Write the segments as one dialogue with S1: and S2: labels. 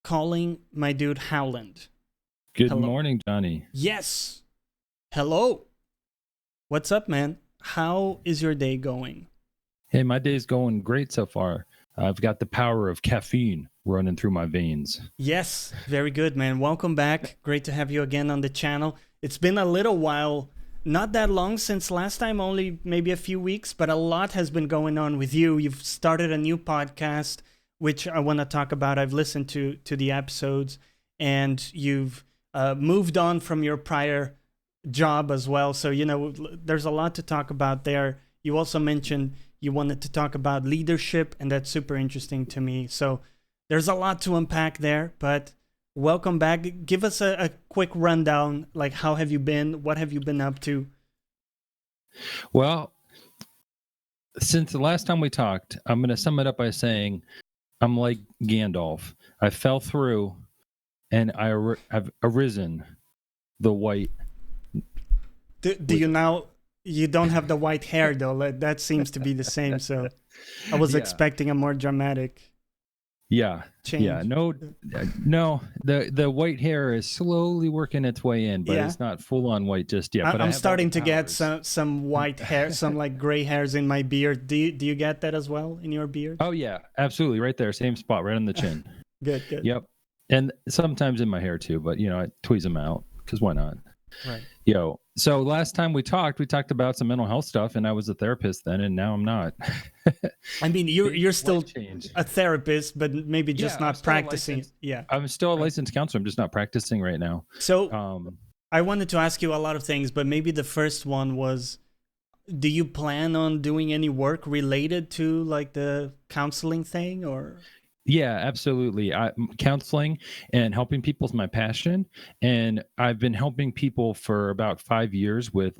S1: calling my dude Howland.
S2: Good
S1: Hello.
S2: morning, Johnny.
S1: Yes. Hello. What's up, man? How is your day going?
S2: Hey, my day's going great so far. I've got the power of caffeine running through my veins.
S1: Yes, very good, man. Welcome back. Great to have you again on the channel. It's been a little while, not that long since last time, only maybe a few weeks, but a lot has been going on with you. You've started a new podcast, which I want to talk about. I've listened to the episodes, and you've moved on from your prior job as well. So, there's a lot to talk about there. You also mentioned you wanted to talk about leadership, and that's super interesting to me. So there's a lot to unpack there, but welcome back. Give us a quick rundown. Like, how have you been? What have you been up to?
S2: Well, since the last time we talked, I'm going to sum it up by saying I'm like Gandalf. I fell through and I've arisen the white.
S1: Do you now? You don't have the white hair though. That seems to be the same. So I was expecting a more dramatic.
S2: Yeah.
S1: Change.
S2: Yeah. No. The white hair is slowly working its way in, but it's not full on white just yet. But
S1: I'm starting to get some white hair, some like gray hairs in my beard. Do you get that as well in your beard?
S2: Oh yeah, absolutely. Right there, same spot, right on the chin.
S1: Good.
S2: Yep. And sometimes in my hair too, but I tweeze them out because why not?
S1: Right.
S2: So last time we talked about some mental health stuff, and I was a therapist then, and now I'm not.
S1: I mean, you're still a therapist, but maybe just not practicing. Yeah,
S2: I'm still a licensed counselor. I'm just not practicing right now.
S1: So I wanted to ask you a lot of things, but maybe the first one was, do you plan on doing any work related to like the counseling thing, or?
S2: Yeah, absolutely. Counseling and helping people is my passion. And I've been helping people for about 5 years with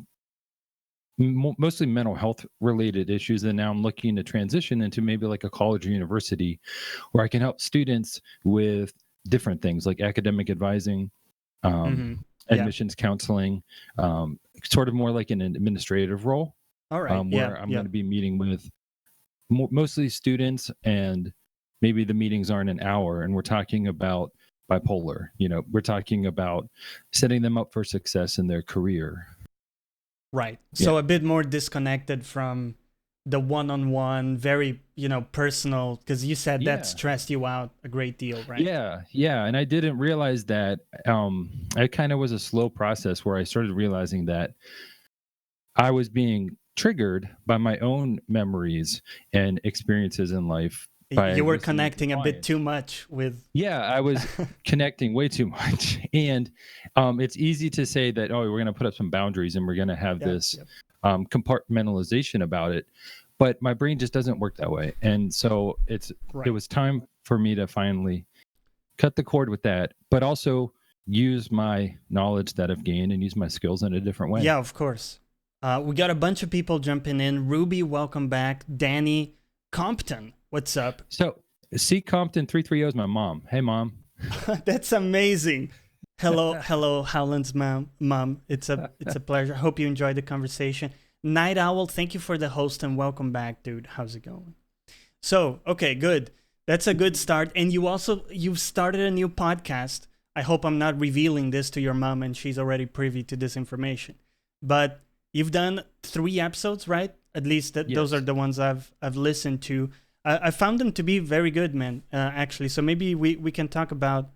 S2: mostly mental health related issues. And now I'm looking to transition into maybe like a college or university where I can help students with different things like academic advising, admissions counseling, sort of more like an administrative role.
S1: All right.
S2: Where I'm going to be meeting with mostly students, and maybe the meetings aren't an hour and we're talking about bipolar. We're talking about setting them up for success in their career.
S1: Right. So a bit more disconnected from the one-on-one, very, personal, because you said that stressed you out a great deal, right?
S2: Yeah. And I didn't realize that. It kind of was a slow process where I started realizing that I was being triggered by my own memories and experiences in life.
S1: You were connecting a bit too much with.
S2: Yeah, I was connecting way too much. And it's easy to say that, we're going to put up some boundaries and we're going to have this compartmentalization about it. But my brain just doesn't work that way. And so it was time for me to finally cut the cord with that, but also use my knowledge that I've gained and use my skills in a different way.
S1: Yeah, of course. We got a bunch of people jumping in. Ruby, welcome back. Danny, Compton. What's up?
S2: So, C. Compton 330 is my mom. Hey, Mom.
S1: That's amazing. Hello, Howland's mom. It's a pleasure. Hope you enjoyed the conversation. Night Owl, thank you for the host and welcome back, dude. How's it going? So, okay, good. That's a good start. And you've started a new podcast. I hope I'm not revealing this to your mom and she's already privy to this information. But you've done 3 episodes, right? At least those are the ones I've listened to. I found them to be very good, man, actually. So maybe we can talk about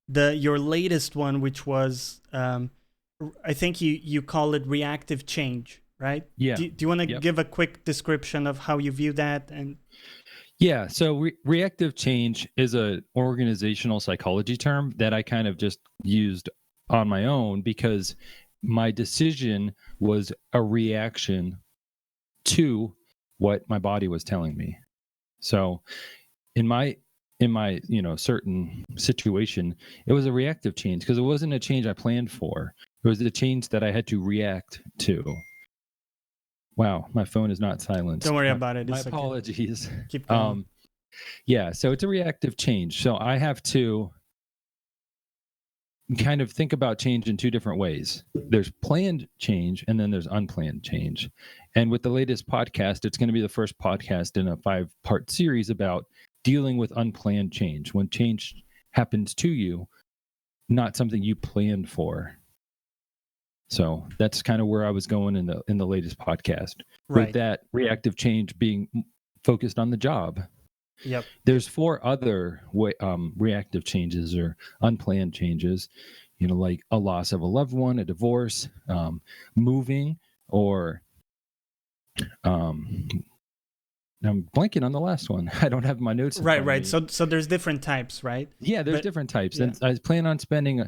S1: your latest one, which was, I think you call it reactive change, right?
S2: Yeah.
S1: Do you want to give a quick description of how you view that? And
S2: yeah, so reactive change is an organizational psychology term that I kind of just used on my own because my decision was a reaction to what my body was telling me. So in my certain situation, it was a reactive change because it wasn't a change I planned for. It was a change that I had to react to. Wow, my phone is not silenced.
S1: Don't worry about it.
S2: My apologies.
S1: Keep going.
S2: So it's a reactive change. So I have to kind of think about change in 2 different ways. There's planned change and then there's unplanned change. And with the latest podcast, it's going to be the first podcast in a 5-part series about dealing with unplanned change, when change happens to you, not something you planned for. So that's kind of where I was going in the latest podcast.
S1: Right.
S2: With that reactive change being focused on the job.
S1: Yep.
S2: There's 4 other reactive changes or unplanned changes, like a loss of a loved one, a divorce, moving, or I'm blanking on the last one. I don't have my notes.
S1: Right. So there's different types, right?
S2: Yeah, there's different types.
S1: Yeah.
S2: And I plan on spending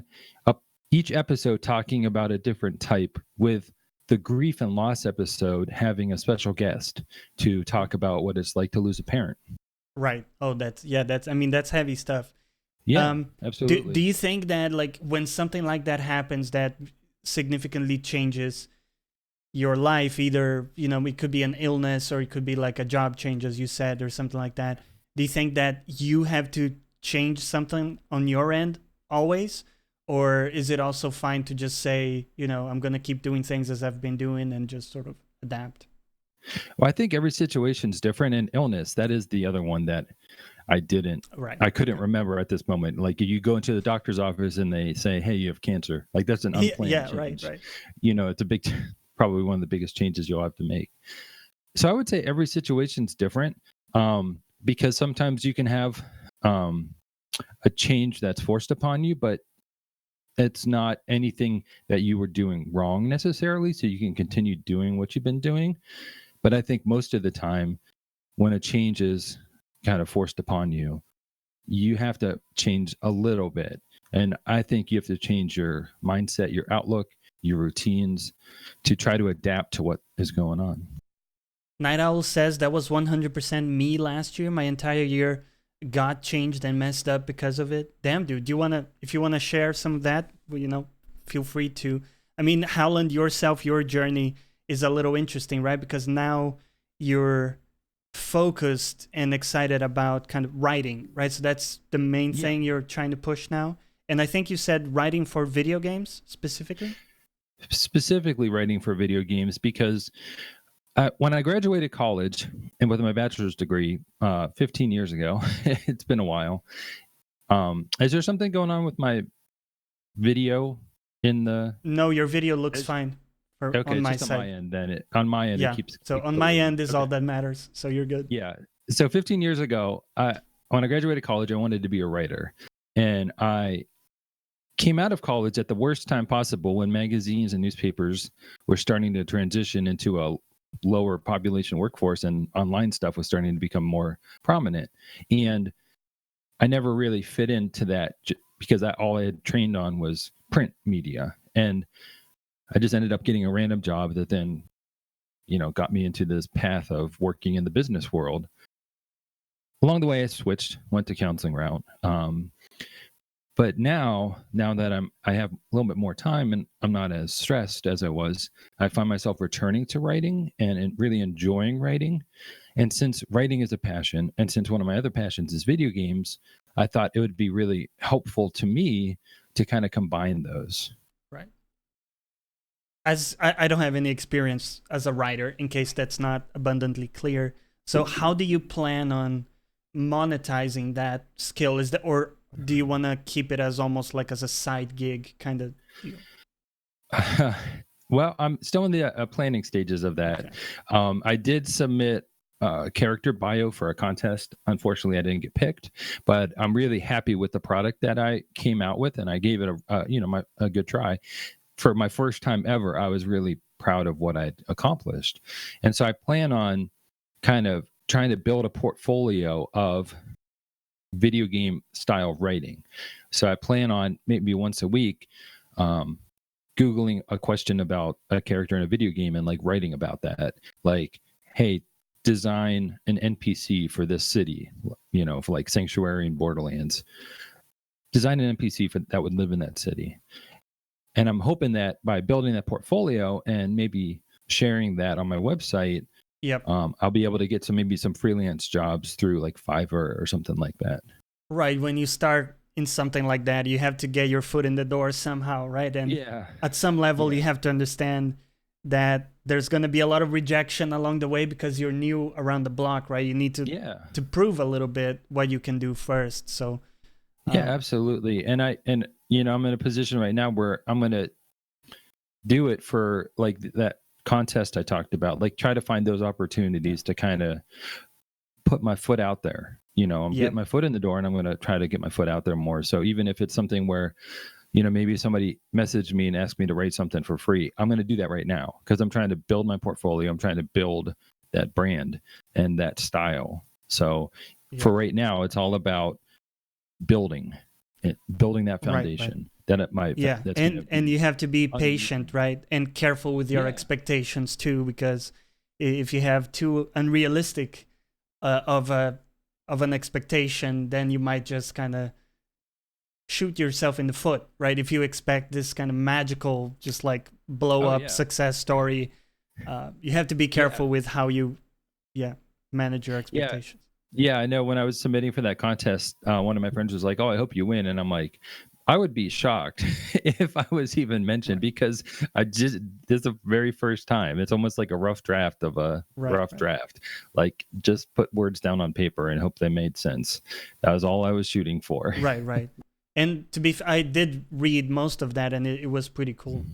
S2: each episode talking about a different type, with the grief and loss episode having a special guest to talk about what it's like to lose a parent.
S1: Right. Oh, that's heavy stuff.
S2: Yeah, absolutely.
S1: Do you think that, like, when something like that happens that significantly changes your life, either, it could be an illness or it could be like a job change, as you said, or something like that. Do you think that you have to change something on your end always? Or is it also fine to just say, I'm going to keep doing things as I've been doing and just sort of adapt?
S2: Well, I think every situation's different. And illness, that is the other one that I couldn't remember at this moment. Like, you go into the doctor's office and they say, hey, you have cancer. Like, that's an unplanned change. Right. It's probably one of the biggest changes you'll have to make. So I would say every situation's different, because sometimes you can have a change that's forced upon you, but it's not anything that you were doing wrong necessarily. So you can continue doing what you've been doing. But I think most of the time when a change is kind of forced upon you, you have to change a little bit. And I think you have to change your mindset, your outlook, your routines to try to adapt to what is going on.
S1: Night Owl says that was 100% me last year. My entire year got changed and messed up because of it. Damn, dude, if you want to share some of that, feel free to. I mean, Howland, your journey is a little interesting, right? Because now you're focused and excited about kind of writing, right? So that's the main thing you're trying to push now. And I think you said writing for video games specifically?
S2: Specifically writing for video games, because when I graduated college and with my bachelor's degree 15 years ago, it's been a while. Is there something going on with my video in the...
S1: No, your video looks fine.
S2: Okay,
S1: on my
S2: just
S1: side.
S2: On my end, then on my end,
S1: yeah.
S2: It keeps...
S1: So on my end is all that matters. So you're good.
S2: Yeah. So 15 years ago, when I graduated college, I wanted to be a writer. And I came out of college at the worst time possible, when magazines and newspapers were starting to transition into a lower population workforce and online stuff was starting to become more prominent. And I never really fit into that because all I had trained on was print media. And I just ended up getting a random job that then, got me into this path of working in the business world. Along the way, I went to counseling route. But now that I have a little bit more time and I'm not as stressed as I was, I find myself returning to writing and really enjoying writing. And since writing is a passion, and since one of my other passions is video games, I thought it would be really helpful to me to kind of combine those.
S1: Right. As I don't have any experience as a writer, in case that's not abundantly clear. So how do you plan on monetizing that skill? Or do you want to keep it as almost like as a side gig kind of deal?
S2: Well, I'm still in the planning stages of that. Okay. I did submit a character bio for a contest. Unfortunately, I didn't get picked, but I'm really happy with the product that I came out with, and I gave it a good try. For my first time ever, I was really proud of what I'd accomplished. And so I plan on kind of trying to build a portfolio of video game style writing. So I plan on maybe once a week Googling a question about a character in a video game and like writing about that. Like, hey, design an NPC for this city, for like Sanctuary and Borderlands. Design an NPC that would live in that city. And I'm hoping that by building that portfolio and maybe sharing that on my website, I'll be able to get maybe some freelance jobs through like Fiverr or something like that.
S1: Right. When you start in something like that, you have to get your foot in the door somehow, right? And at some level, you have to understand that there's going to be a lot of rejection along the way because you're new around the block, right? You need to prove a little bit what you can do first. So
S2: Yeah, absolutely. And I'm in a position right now where I'm going to do it for like that contest I talked about, like try to find those opportunities to kind of put my foot out there. I'm
S1: Yep.
S2: getting my foot in the door, and I'm going to try to get my foot out there more. So even if it's something where, maybe somebody messaged me and asked me to write something for free, I'm going to do that right now because I'm trying to build my portfolio. I'm trying to build that brand and that style. So for right now, it's all about building that foundation.
S1: Right.
S2: That it might,
S1: Yeah,
S2: that's
S1: and you have to be patient,
S2: uneven.
S1: right, and careful with your expectations too, because if you have too unrealistic of an expectation, then you might just kind of shoot yourself in the foot, right? If you expect this kind of magical, just like blow up success story, you have to be careful with how you, manage your expectations.
S2: Yeah, I know. When I was submitting for that contest, one of my friends was like, "Oh, I hope you win," and I'm like, I would be shocked if I was even mentioned because this is the very first time. It's almost like a rough draft of a rough draft. Like just put words down on paper and hope they made sense. That was all I was shooting for.
S1: Right. And I did read most of that, and it was pretty cool.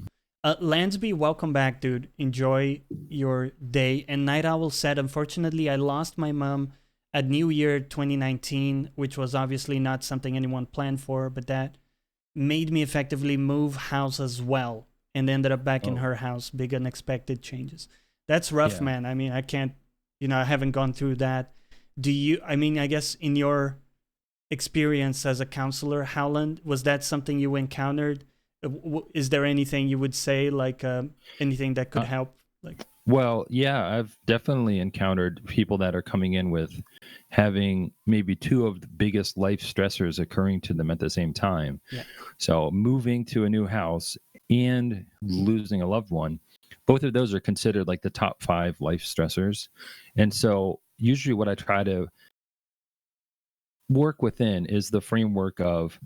S1: Lansby, welcome back, dude. Enjoy your day. And Night Owl said, unfortunately, I lost my mom at New Year 2019, which was obviously not something anyone planned for, but that made me effectively move house as well, and ended up back in her house. Big unexpected changes. That's rough, man. I mean, I can't, I haven't gone through that. I guess in your experience as a counselor, Howland, was that something you encountered? Is there anything you would say, like anything that could help?
S2: Well, yeah, I've definitely encountered people that are coming in with having maybe two of the biggest life stressors occurring to them at the same time.
S1: Yeah.
S2: So moving to a new house and losing a loved one, both of those are considered like the top 5 life stressors. And so usually what I try to work within is the framework of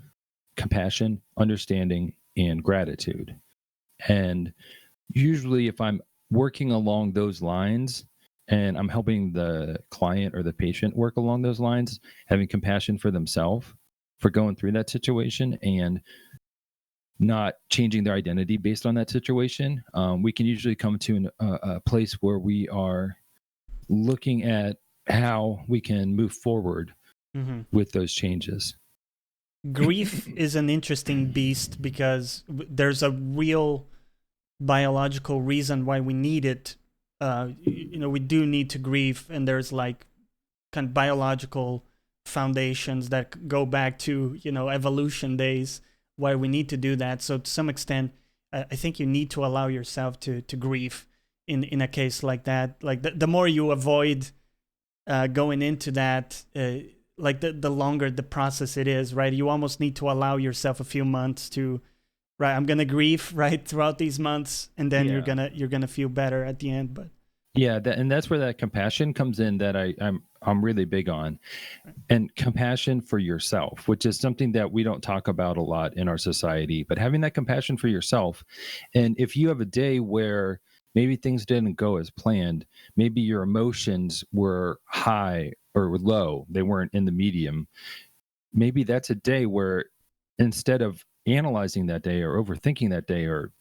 S2: compassion, understanding, and gratitude. And usually if I'm working along those lines and I'm helping the client or the patient work along those lines, having compassion for themselves for going through that situation and not changing their identity based on that situation, we can usually come to a place where we are looking at how we can move forward with those changes.
S1: Grief is an interesting beast because there's a real biological reason why we need it. We do need to grieve, and there's like kind of biological foundations that go back to evolution days why we need to do that. So to some extent, I think you need to allow yourself to grieve in a case like that. Like the more you avoid going into that, like the longer the process it is, right? You almost need to allow yourself a few months to, right? I'm gonna grieve right throughout these months, and then you're gonna feel better at the end. But
S2: and that's where that compassion comes in that I'm really big on, and compassion for yourself, which is something that we don't talk about a lot in our society. But having that compassion for yourself, and if you have a day where maybe things didn't go as planned, maybe your emotions were high or low, they weren't in the medium. Maybe that's a day where instead of analyzing that day or overthinking that day or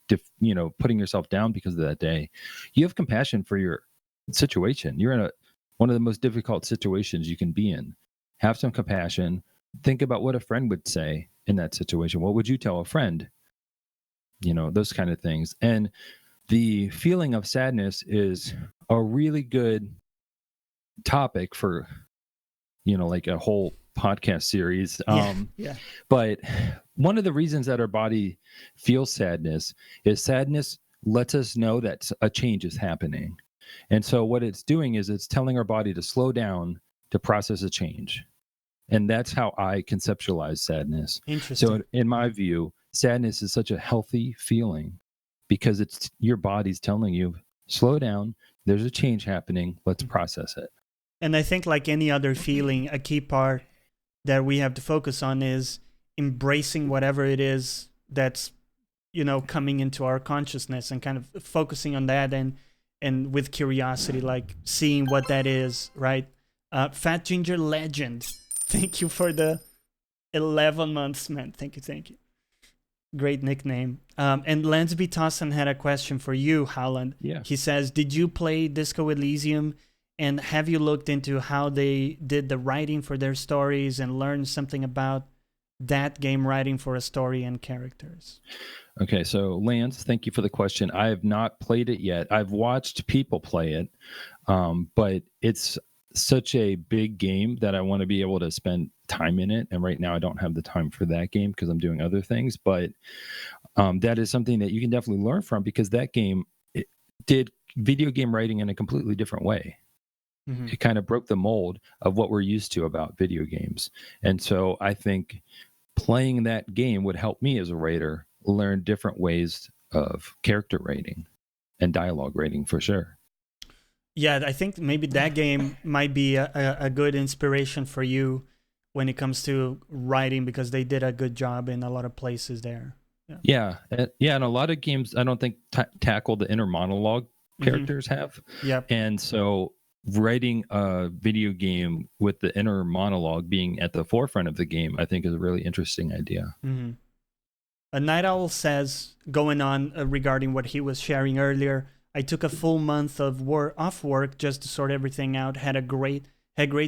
S2: putting yourself down because of that day, you have compassion for your situation. You're in one of the most difficult situations you can be in. Have some compassion. Think about what a friend would say in that situation. What would you tell a friend? Those kind of things. And the feeling of sadness is a really good topic for like a whole podcast series. But one of the reasons that our body feels sadness is sadness lets us know that a change is happening. And so what it's doing is it's telling our body to slow down to process a change. And that's how I conceptualize sadness.
S1: Interesting.
S2: So in my view, sadness is such a healthy feeling because it's your body's telling you, slow down, there's a change happening, let's process it.
S1: And I think like any other feeling, a key part that we have to focus on is embracing whatever it is that's, coming into our consciousness, and kind of focusing on that and with curiosity, like seeing what that is, right? Fat Ginger Legend, thank you for the 11 months, man. Thank you, thank you. Great nickname. And Lansby Tosson had a question for you, Howland.
S2: Yeah.
S1: He says, did you play Disco Elysium? And have you looked into how they did the writing for their stories and learned something about that game writing for a story and characters?
S2: Okay, so Lance, thank you for the question. I have not played it yet. I've watched people play it, but it's such a big game that I want to be able to spend time in it. And right now I don't have the time for that game because I'm doing other things. But that is something that you can definitely learn from, because that game did video game writing in a completely different way. Mm-hmm. It kind of broke the mold of what we're used to about video games. And so I think playing that game would help me as a writer learn different ways of character writing and dialogue writing for sure.
S1: Yeah, I think maybe that game might be a good inspiration for you when it comes to writing, because they did a good job in a lot of places there.
S2: Yeah. And a lot of games I don't think tackle the inner monologue characters have.
S1: Yeah.
S2: And so writing a video game with the inner monologue being at the forefront of the game, I think is a really interesting idea.
S1: Mm-hmm. A Night Owl says, going on regarding what he was sharing earlier, I took a full month of off work just to sort everything out. Had great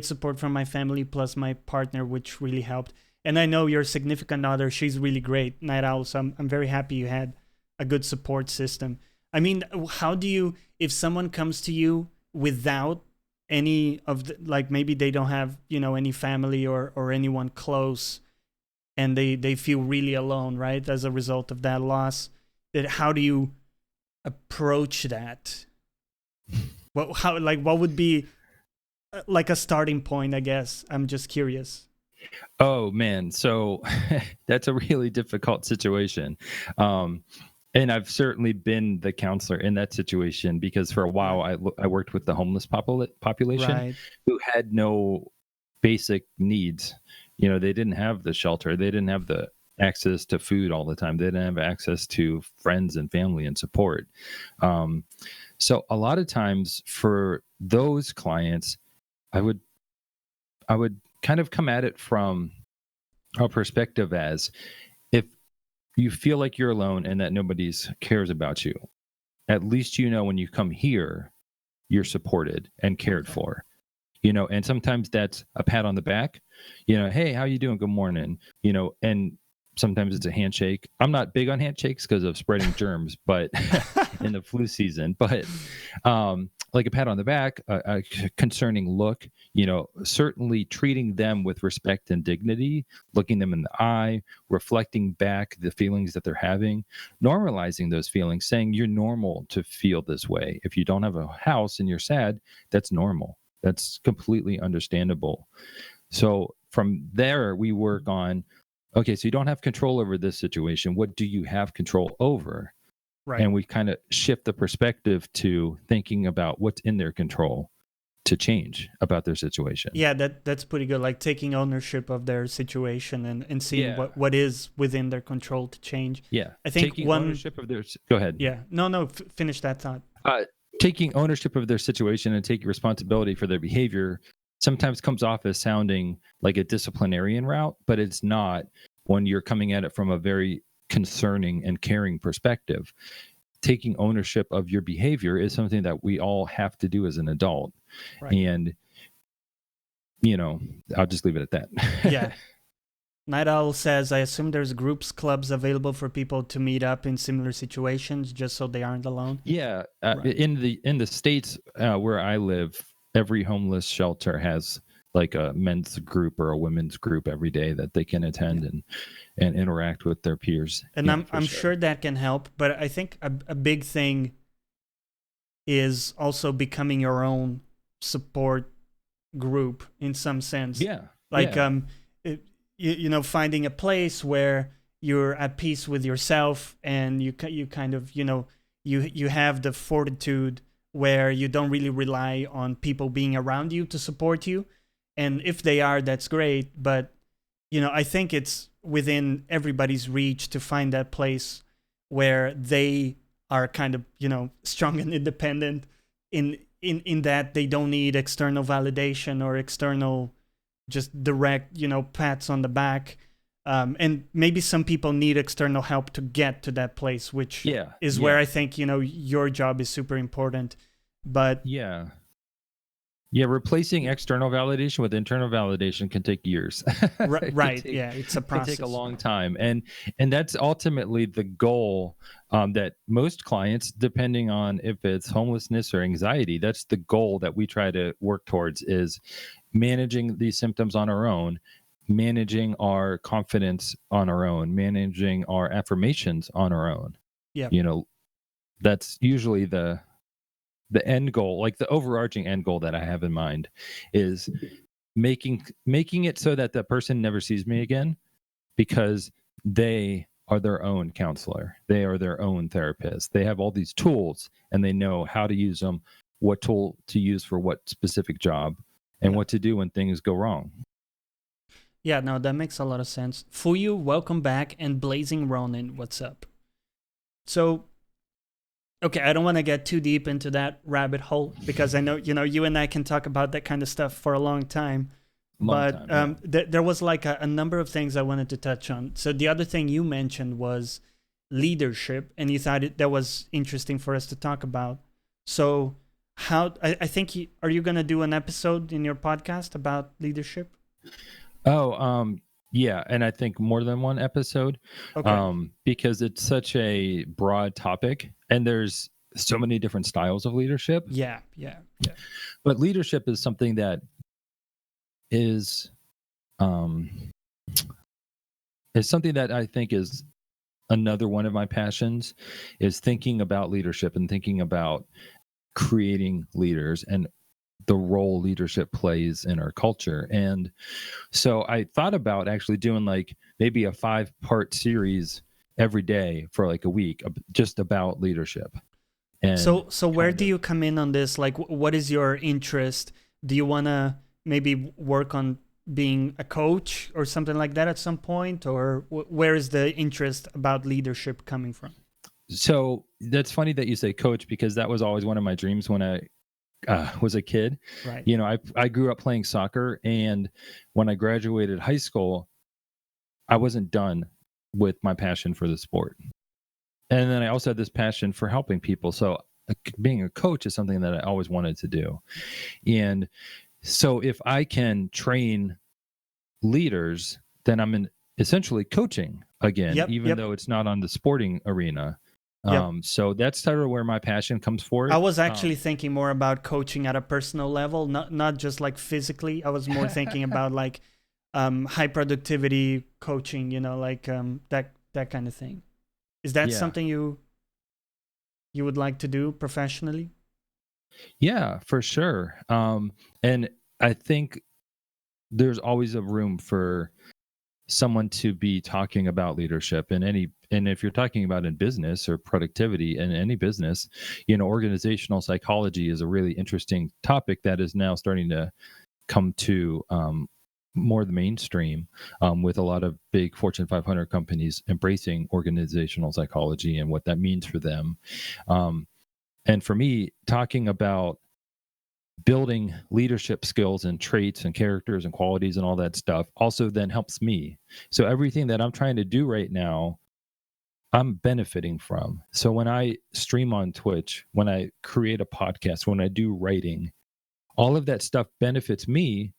S1: support from my family plus my partner, which really helped. And I know your significant other, she's really great, Night Owl. So I'm very happy you had a good support system. I mean, how do you, if someone comes to you without any of the, like maybe they don't have, any family or anyone close, and they feel really alone, right, as a result of that loss, how do you approach that? What would be like a starting point, I guess? I'm just curious.
S2: Oh man, so that's a really difficult situation. And I've certainly been the counselor in that situation, because for a while I worked with the homeless population who had no basic needs. They didn't have the shelter. They didn't have the access to food all the time. They didn't have access to friends and family and support. So a lot of times for those clients, I would kind of come at it from a perspective as, if you feel like you're alone and that nobody cares about you, at least when you come here, you're supported and cared for. And sometimes that's a pat on the back, hey, how you doing? Good morning. And sometimes it's a handshake. I'm not big on handshakes because of spreading germs, but in the flu season, but like a pat on the back, a concerning look, certainly treating them with respect and dignity, looking them in the eye, reflecting back the feelings that they're having, normalizing those feelings, saying you're normal to feel this way. If you don't have a house and you're sad, that's normal. That's completely understandable. So from there, we work on, okay, so you don't have control over this situation. What do you have control over? Right. And we kind of shift the perspective to thinking about what's in their control to change about their situation.
S1: Yeah, that's pretty good. Like taking ownership of their situation and seeing what is within their control to change.
S2: Yeah.
S1: I think
S2: taking ownership of their... Go ahead.
S1: Yeah. No, finish that thought.
S2: Taking ownership of their situation and taking responsibility for their behavior sometimes comes off as sounding like a disciplinarian route, but it's not when you're coming at it from a very concerning and caring perspective. Taking ownership of your behavior is something that we all have to do as an adult. Right. And, I'll just leave it at that.
S1: Yeah. Night Owl says, I assume there's clubs available for people to meet up in similar situations just so they aren't alone.
S2: Yeah. Right. In the States where I live, every homeless shelter has like a men's group or a women's group every day that they can attend and interact with their peers.
S1: And I'm sure that can help. But I think a big thing is also becoming your own support group in some sense.
S2: Yeah.
S1: Like, finding a place where you're at peace with yourself and you kind of, you have the fortitude where you don't really rely on people being around you to support you. And if they are, that's great. But, I think it's within everybody's reach to find that place where they are kind of, strong and independent in that they don't need external validation or external just direct, pats on the back. And maybe some people need external help to get to that place, which is where I think, your job is super important. But
S2: replacing external validation with internal validation can take years.
S1: Right. It's a process.
S2: It can take a long time. And that's ultimately the goal that most clients, depending on if it's homelessness or anxiety, that's the goal that we try to work towards, is managing these symptoms on our own, managing our confidence on our own, managing our affirmations on our own.
S1: Yeah.
S2: That's usually the end goal, like the overarching end goal that I have in mind, is making it so that the person never sees me again, because they are their own counselor. They are their own therapist. They have all these tools and they know how to use them, what tool to use for what specific job, and what to do when things go wrong.
S1: Yeah, no, that makes a lot of sense. Fuyu, welcome back, and Blazing Ronin, what's up? So, okay, I don't want to get too deep into that rabbit hole, because I know, you and I can talk about that kind of stuff for a long time. There was like a number of things I wanted to touch on. So the other thing you mentioned was leadership, and you thought that was interesting for us to talk about. So I think, are you going to do an episode in your podcast about leadership?
S2: Yeah, and I think more than one episode, because it's such a broad topic, and there's so many different styles of leadership.
S1: Yeah.
S2: But leadership is something that is something that I think is another one of my passions, is thinking about leadership and thinking about creating leaders and the role leadership plays in our culture. And so I thought about actually doing like maybe a 5-part series every day for like a week, just about leadership. And
S1: so where do you come in on this? Like, what is your interest? Do you want to maybe work on being a coach or something like that at some point? Or where is the interest about leadership coming from?
S2: So that's funny that you say coach, because that was always one of my dreams when I was a kid.
S1: Right.
S2: I grew up playing soccer, and when I graduated high school, I wasn't done with my passion for the sport. And then I also had this passion for helping people. So being a coach is something that I always wanted to do. And so if I can train leaders, then I'm essentially coaching again, even though it's not on the sporting arena. So that's sort of where my passion comes for.
S1: I was actually thinking more about coaching at a personal level, not just like physically. I was more thinking about like high productivity coaching, like that kind of thing. Is that something you would like to do professionally?
S2: Yeah, for sure. And I think there's always a room for someone to be talking about leadership and if you're talking about in business or productivity in any business, organizational psychology is a really interesting topic that is now starting to come to more the mainstream, with a lot of big Fortune 500 companies embracing organizational psychology and what that means for them. And for me, talking about building leadership skills and traits and characters and qualities and all that stuff also then helps me. So everything that I'm trying to do right now, I'm benefiting from. So when I stream on Twitch, when I create a podcast, when I do writing, all of that stuff benefits me.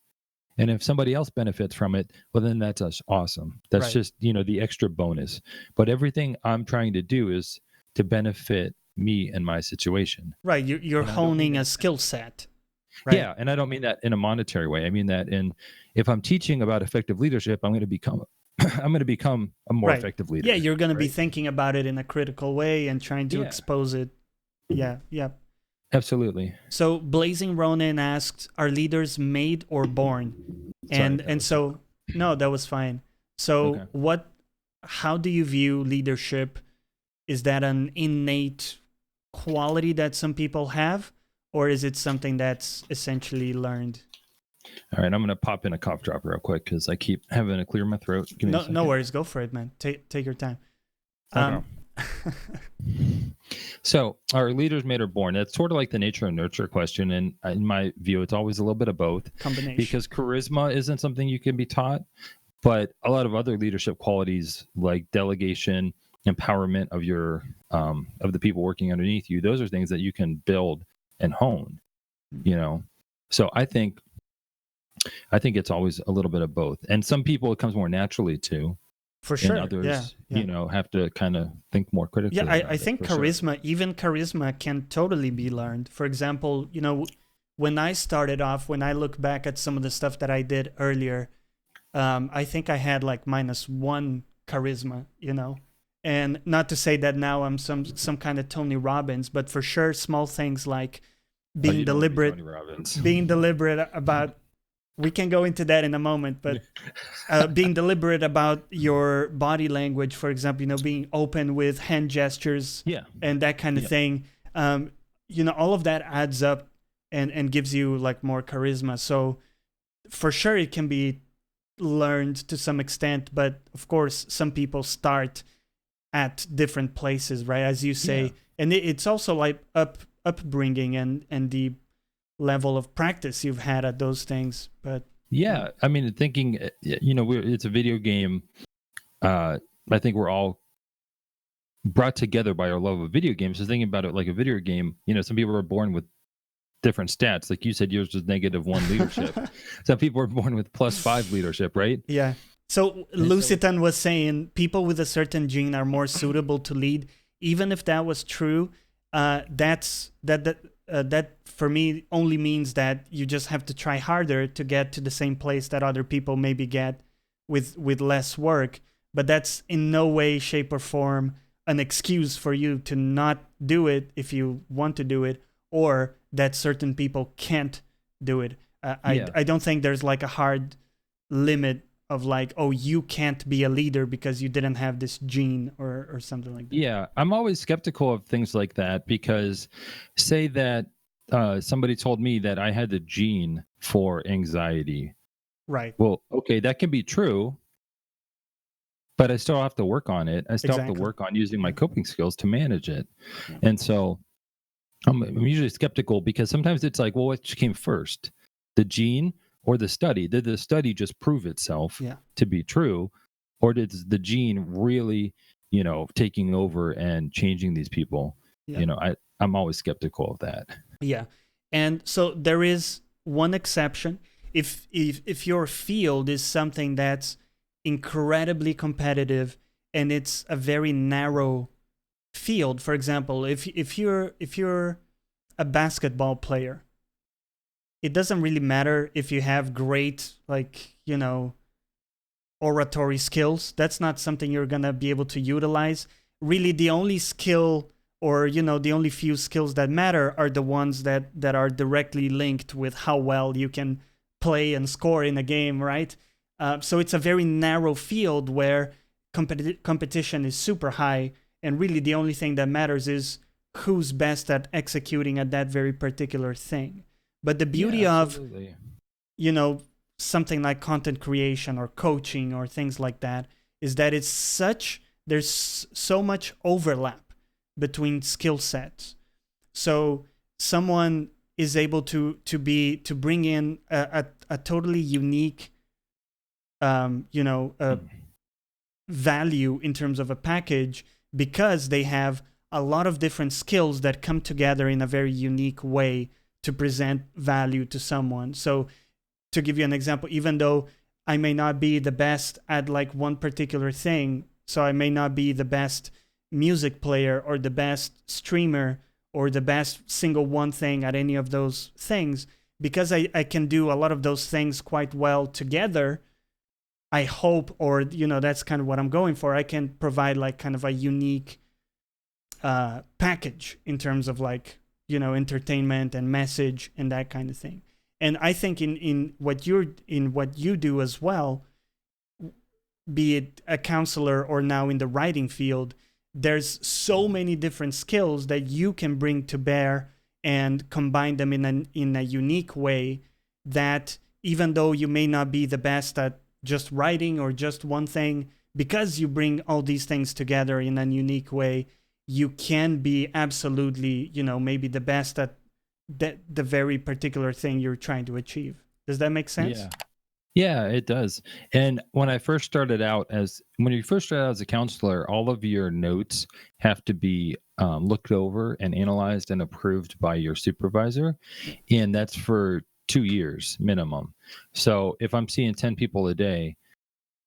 S2: And if somebody else benefits from it, well, then that's awesome. That's just, the extra bonus. But everything I'm trying to do is to benefit me and my situation.
S1: Right. You're honing a skill set. Right.
S2: Yeah, and I don't mean that in a monetary way. I mean that if I'm teaching about effective leadership, I'm going to become a more effective leader.
S1: Yeah, you're going to be thinking about it in a critical way and trying to expose it. Yeah.
S2: Absolutely.
S1: So Blazing Ronin asked, "Are leaders made or born?" And so no, that was fine. So how do you view leadership? Is that an innate quality that some people have? Or is it something that's essentially learned?
S2: All right, I'm going to pop in a cough drop real quick because I keep having to clear my throat.
S1: No worries. Go for it, man. Take your time.
S2: Okay. So are leaders made or born? That's sort of like the nature and nurture question. And in my view, it's always a little bit of both.
S1: Combination.
S2: Because charisma isn't something you can be taught, But a lot of other leadership qualities like delegation, empowerment of your of the people working underneath you, those are things that you can build and hone, you know. So I think it's always a little bit of both. And some people it comes more naturally to,
S1: For
S2: and
S1: sure.
S2: others,
S1: Yeah.
S2: you know, have to kind of think more critically
S1: Yeah,
S2: about
S1: I
S2: it,
S1: think
S2: for sure.
S1: even charisma can totally be learned. For example, you know, when I started off, when I look back at some of the stuff that I did earlier, I think I had like -1 charisma, you know. And not to say that now I'm some kind of Tony Robbins, but for sure small things like being
S2: You don't wanna be
S1: deliberate,
S2: Tony Robbins.
S1: being deliberate about, we can go into that in a moment, but being deliberate about your body language, for example, you know, being open with hand gestures,
S2: Yeah.
S1: and that kind of thing. You know, all of that adds up and gives you like more charisma. So for sure it can be learned to some extent, but of course some people start at different places, right? As you say,
S2: Yeah.
S1: and it's also like upbringing and the level of practice you've had at those things. But
S2: Yeah, I mean, thinking, you know, it's a video game. I think we're all brought together by our love of video games. So thinking about it like a video game, you know, some people are born with different stats. Like you said, yours was -1 leadership. Some people are born with +5 leadership, right?
S1: yeah. So Lucitan was saying people with a certain gene are more suitable to lead. Even if that was true, that for me only means that you just have to try harder to get to the same place that other people maybe get with less work. But that's in no way, shape, or form an excuse for you to not do it if you want to do it, or that certain people can't do it. I don't think there's like a hard limit of like, oh, you can't be a leader because you didn't have this gene or something like that.
S2: Yeah, I'm always skeptical of things like that because say that somebody told me that I had the gene for anxiety.
S1: Right.
S2: Well, okay, that can be true, but I still have to work on it. I still have to
S1: Exactly.
S2: work on using my coping skills to manage it.
S1: Yeah.
S2: And so I'm usually skeptical because sometimes it's like, well, which came first, the gene or the study? Did the study just prove itself to be true, or did the gene really, you know, taking over and changing these people?
S1: Yeah.
S2: You know, I'm always skeptical of that.
S1: Yeah, and so there is one exception. If your field is something that's incredibly competitive and it's a very narrow field, for example, if you're a basketball player, it doesn't really matter if you have great, like, you know, oratory skills. That's not something you're gonna be able to utilize. Really, the only skill, or you know, the only few skills that matter are the ones that are directly linked with how well you can play and score in a game, right? So it's a very narrow field where competition is super high, and really the only thing that matters is who's best at executing at that very particular thing. But the beauty of, you know, something like content creation or coaching or things like that is that there's so much overlap between skill sets. So someone is able to bring in a totally unique value in terms of a package because they have a lot of different skills that come together in a very unique way to present value to someone. So to give you an example, even though I may not be the best at like one particular thing, so I may not be the best music player or the best streamer or the best single one thing at any of those things, because I can do a lot of those things quite well together, I hope, or, you know, that's kind of what I'm going for. I can provide like kind of a unique package in terms of like, you know, entertainment and message and that kind of thing. And I think in what you do as well, be it a counselor or now in the writing field, there's so many different skills that you can bring to bear and combine them in a unique way that even though you may not be the best at just writing or just one thing, because you bring all these things together in a unique way, you can be absolutely, you know, maybe the best at the very particular thing you're trying to achieve. Does that make sense?
S2: Yeah. Yeah, it does. And when you first start out as a counselor, all of your notes have to be looked over and analyzed and approved by your supervisor. And that's for 2 years minimum. So if I'm seeing 10 people a day,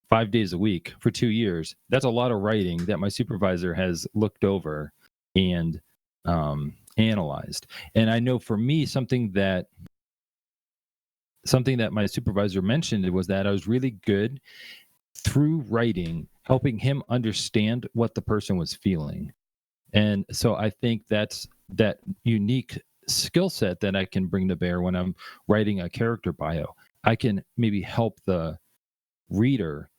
S2: 5 days a week for 2 years, that's a lot of writing that my supervisor has looked over and analyzed. And I know for me, something that my supervisor mentioned was that I was really good through writing, helping him understand what the person was feeling. And so I think that's that unique skill set that I can bring to bear when I'm writing a character bio. I can maybe help the reader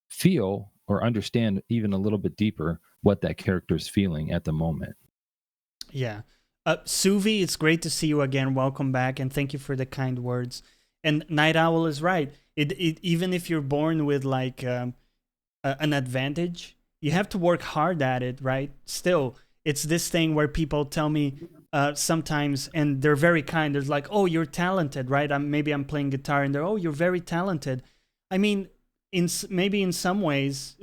S2: feel or understand even a little bit deeper what that character is feeling at the moment.
S1: Yeah. Suvi, it's great to see you again. Welcome back, and thank you for the kind words. And Night Owl is right. Even if you're born with like an advantage, you have to work hard at it, right? Still, it's this thing where people tell me sometimes, and they're very kind. There's like, "Oh, you're talented, right?" Maybe I'm playing guitar, and they're, "Oh, you're very talented." I mean, maybe in some ways,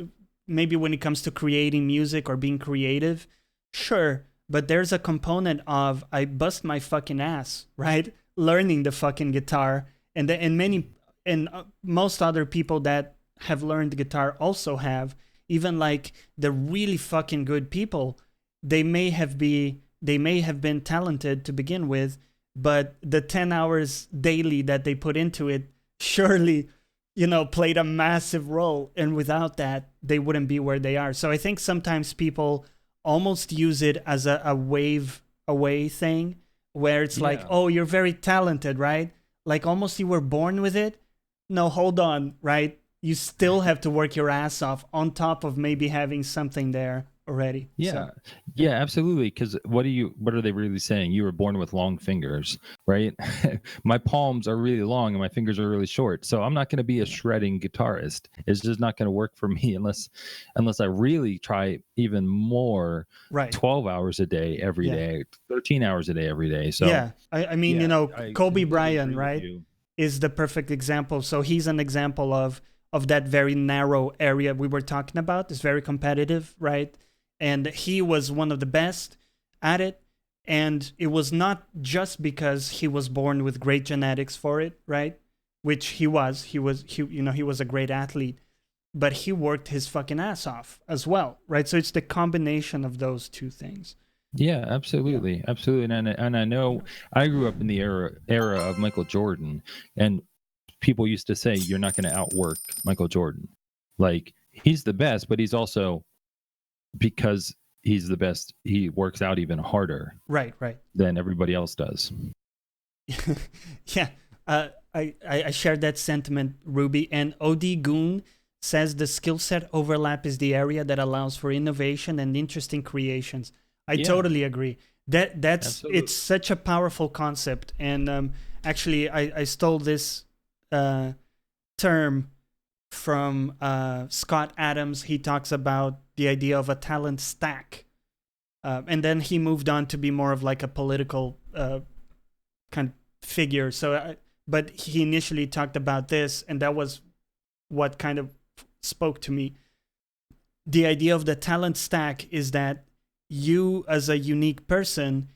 S1: maybe when it comes to creating music or being creative, sure. But there's a component of I bust my fucking ass, right? Learning the fucking guitar, and most other people that have learned guitar also have. Even like the really fucking good people, they may have been talented to begin with, but the 10 hours daily that they put into it surely, played a massive role. And without that, they wouldn't be where they are. So I think sometimes people almost use it as a wave away thing, where it's like,
S2: Yeah.
S1: oh, you're very talented, right? Like almost you were born with it. No, hold on, right? You still have to work your ass off on top of maybe having something there already.
S2: Yeah.
S1: So,
S2: Yeah, absolutely. Because what are they really saying? You were born with long fingers, right? My palms are really long and my fingers are really short. So I'm not going to be a shredding guitarist. It's just not going to work for me unless I really try even more,
S1: right.
S2: 12 hours a day every
S1: Yeah.
S2: day, 13 hours a day every day. So
S1: Yeah. I mean,
S2: yeah, I
S1: Kobe
S2: completely
S1: Bryant,
S2: agree with
S1: right,
S2: you.
S1: is the perfect example. So he's an example of that very narrow area we were talking about. It's very competitive, right? And he was one of the best at it. And it was not just because he was born with great genetics for it, right? Which he was. He was a great athlete, but he worked his fucking ass off as well, right? So it's the combination of those two things.
S2: Yeah,
S1: Yeah.
S2: absolutely, absolutely, and I know I grew up in the era of Michael Jordan, and people used to say you're not going to outwork Michael Jordan. Like he's the best, but he's also because he's the best, he works out even harder
S1: Right, right.
S2: than everybody else does.
S1: Yeah, I shared that sentiment, Ruby. And OD Goon says the skill set overlap is the area that allows for innovation and interesting creations. I
S2: Yeah,
S1: totally agree. It's
S2: absolutely.
S1: such a powerful concept. And actually, I stole this uh, term from Scott Adams. He talks about the idea of a talent stack. And then he moved on to be more of like a political kind of figure. But he initially talked about this, and that was what kind of spoke to me. The idea of the talent stack is that you, as a unique person,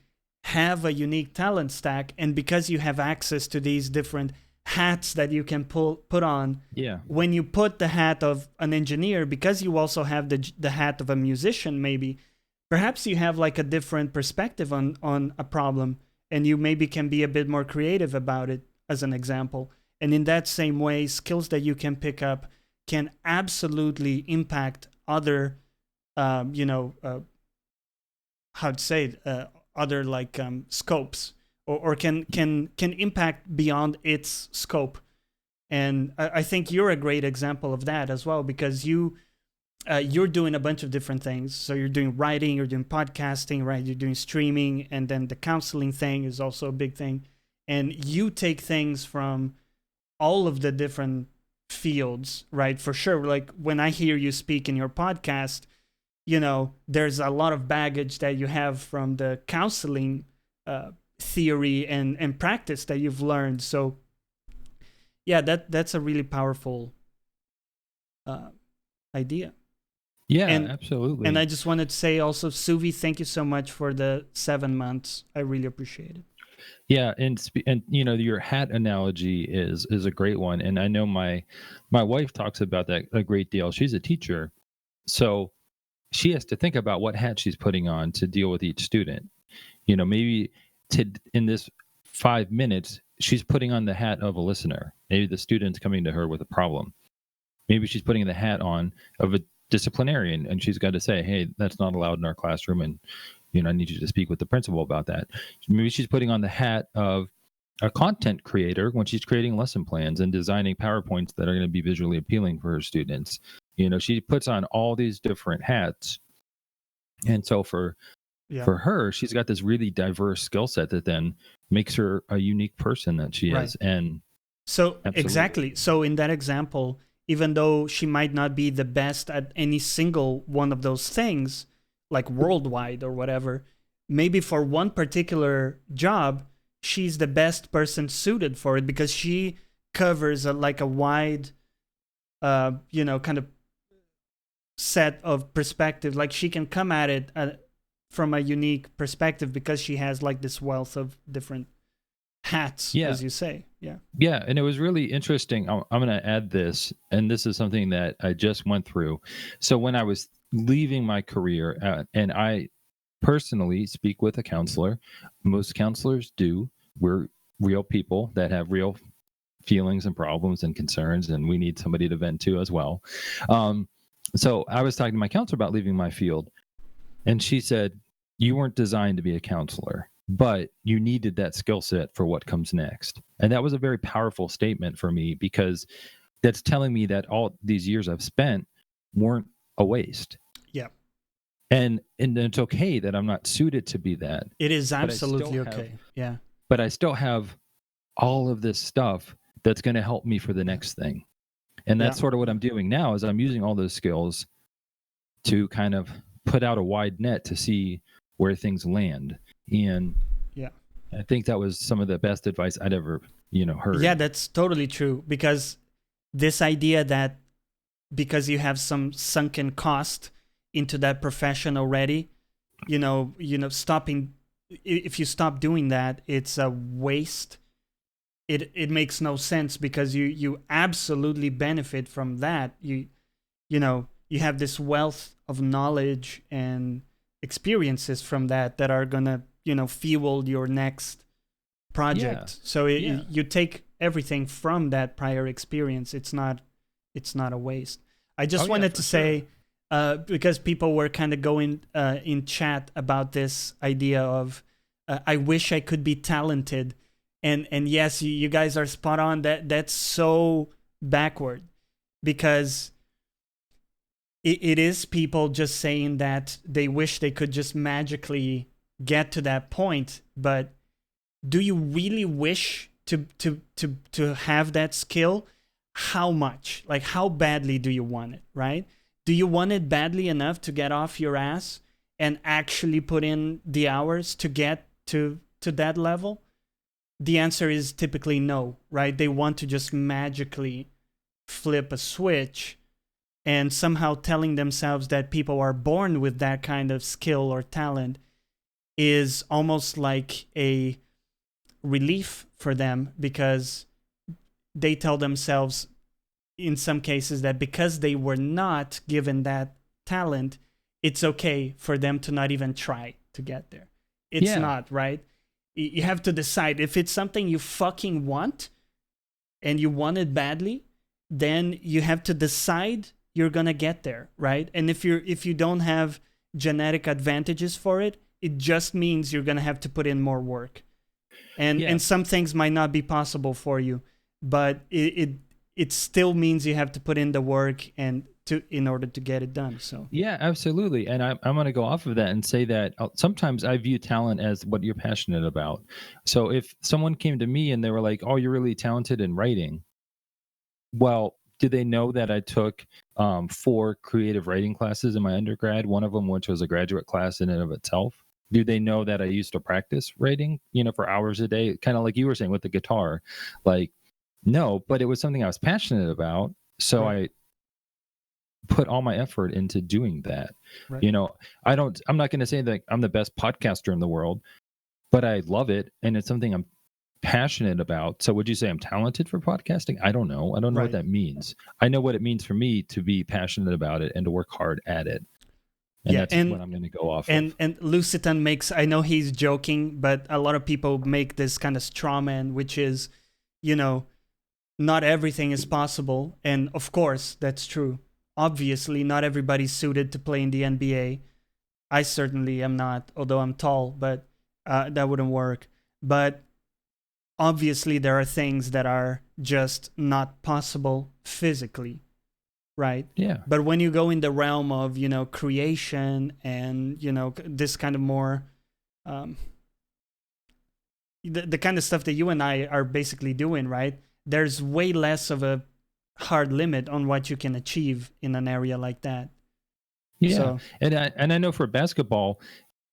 S1: have a unique talent stack, and because you have access to these different hats that you can put on,
S2: Yeah,
S1: when you put the hat of an engineer, because you also have the hat of a musician, maybe perhaps you have like a different perspective on a problem, and you maybe can be a bit more creative about it, as an example. And in that same way, skills that you can pick up can absolutely impact other how to say it, other like scopes, or can impact beyond its scope. And I think you're a great example of that as well, because you're doing a bunch of different things. So you're doing writing, you're doing podcasting, right? You're doing streaming, and then the counseling thing is also a big thing. And you take things from all of the different fields, right? For sure. Like when I hear you speak in your podcast, there's a lot of baggage that you have from the counseling theory and practice that you've learned. So Yeah, that's a really powerful uh, idea.
S2: Yeah,
S1: And and I
S2: absolutely.
S1: just wanted to say also, Suvi, thank you so much for the 7 months. I really appreciate it.
S2: Yeah, and you know, your hat analogy is a great one, and I know my wife talks about that a great deal. She's a teacher, so she has to think about what hat she's putting on to deal with each student. You know, maybe to in this 5 minutes, she's putting on the hat of a listener. Maybe the student's coming to her with a problem. Maybe she's putting the hat on of a disciplinarian, and she's got to say, "Hey, that's not allowed in our classroom," and I need you to speak with the principal about that. Maybe she's putting on the hat of a content creator when she's creating lesson plans and designing PowerPoints that are going to be visually appealing for her students. She puts on all these different hats. And so
S1: Yeah.
S2: for her, she's got this really diverse skill set that then makes her a unique person that she
S1: Right.
S2: is. And
S1: So
S2: absolutely.
S1: exactly. So in that example, even though she might not be the best at any single one of those things, like worldwide or whatever, maybe for one particular job, she's the best person suited for it because she covers like a wide, kind of set of perspective. Like she can come at it from a unique perspective because she has like this wealth of different hats,
S2: Yeah.
S1: as you say. Yeah.
S2: Yeah, and it was really interesting. I'm going to add this, and this is something that I just went through. So when I was leaving my career, and I personally speak with a counselor, most counselors do. We're real people that have real feelings and problems and concerns, and we need somebody to vent to as well. So I was talking to my counselor about leaving my field, and she said, "You weren't designed to be a counselor, but you needed that skill set for what comes next." And that was a very powerful statement for me because that's telling me that all these years I've spent weren't a waste.
S1: Yeah.
S2: And it's okay that I'm not suited to be that.
S1: It is
S2: But I still
S1: absolutely
S2: have
S1: okay. Yeah.
S2: but I still have all of this stuff that's going to help me for the next thing. And
S1: Yeah.
S2: that's sort of what I'm doing now is I'm using all those skills to kind of put out a wide net to see where things land. And
S1: Yeah.
S2: I think that was some of the best advice I'd ever, heard.
S1: Yeah, that's totally true because this idea that because you have some sunken cost into that profession already, stopping if you stop doing that, it's a waste. It makes no sense because you absolutely benefit from that. You have this wealth of knowledge and experiences from that are gonna fuel your next project.
S2: Yeah.
S1: So
S2: Yeah.
S1: you take everything from that prior experience. It's not a waste. I just wanted to say, because people were kind of going in chat about this idea of I wish I could be talented, and yes, you guys are spot on. That's so backward because it is people just saying that they wish they could just magically get to that point, but do you really wish to have that skill? How much? Like how badly do you want it, right? Do you want it badly enough to get off your ass and actually put in the hours to get to that level? The answer is typically no, right? They want to just magically flip a switch and somehow telling themselves that people are born with that kind of skill or talent is almost like a relief for them because they tell themselves in some cases that because they were not given that talent, it's okay for them to not even try to get there. It's not, right? You have to decide if it's something you fucking want and you want it badly, then you have to decide you're going to get there, right? And if you don't have genetic advantages for it, it just means you're going to have to put in more work. And some things might not be possible for you, but it still means you have to put in the work in order to get it done. So
S2: yeah, absolutely. And I'm going to go off of that and say that sometimes I view talent as what you're passionate about. So if someone came to me and they were like, "Oh, you're really talented in writing," well, do they know that I took 4 creative writing classes in my undergrad? One of them, which was a graduate class in and of itself. Do they know that I used to practice writing, for hours a day? Kind of like you were saying with the guitar, like No, but it was something I was passionate about. So
S1: Right.
S2: I put all my effort into doing that.
S1: Right.
S2: I'm not going to say that I'm the best podcaster in the world, but I love it. And it's something I'm passionate about. So would you say I'm talented for podcasting? I don't know. I don't know what
S1: Right.
S2: that means. I know what it means for me to be passionate about it and to work hard at it. And
S1: Yeah.
S2: that's what I'm going to go off of.
S1: And Lucitan makes, I know he's joking, but a lot of people make this kind of straw man, which is, not everything is possible. And of course, that's true. Obviously, not everybody's suited to play in the NBA. I certainly am not, although I'm tall, but that wouldn't work. But obviously, there are things that are just not possible physically, right?
S2: Yeah.
S1: But when you go in the realm of, creation and, this kind of more, um, the kind of stuff that you and I are basically doing, right? There's way less of a hard limit on what you can achieve in an area like that.
S2: Yeah.
S1: So,
S2: and I know for basketball,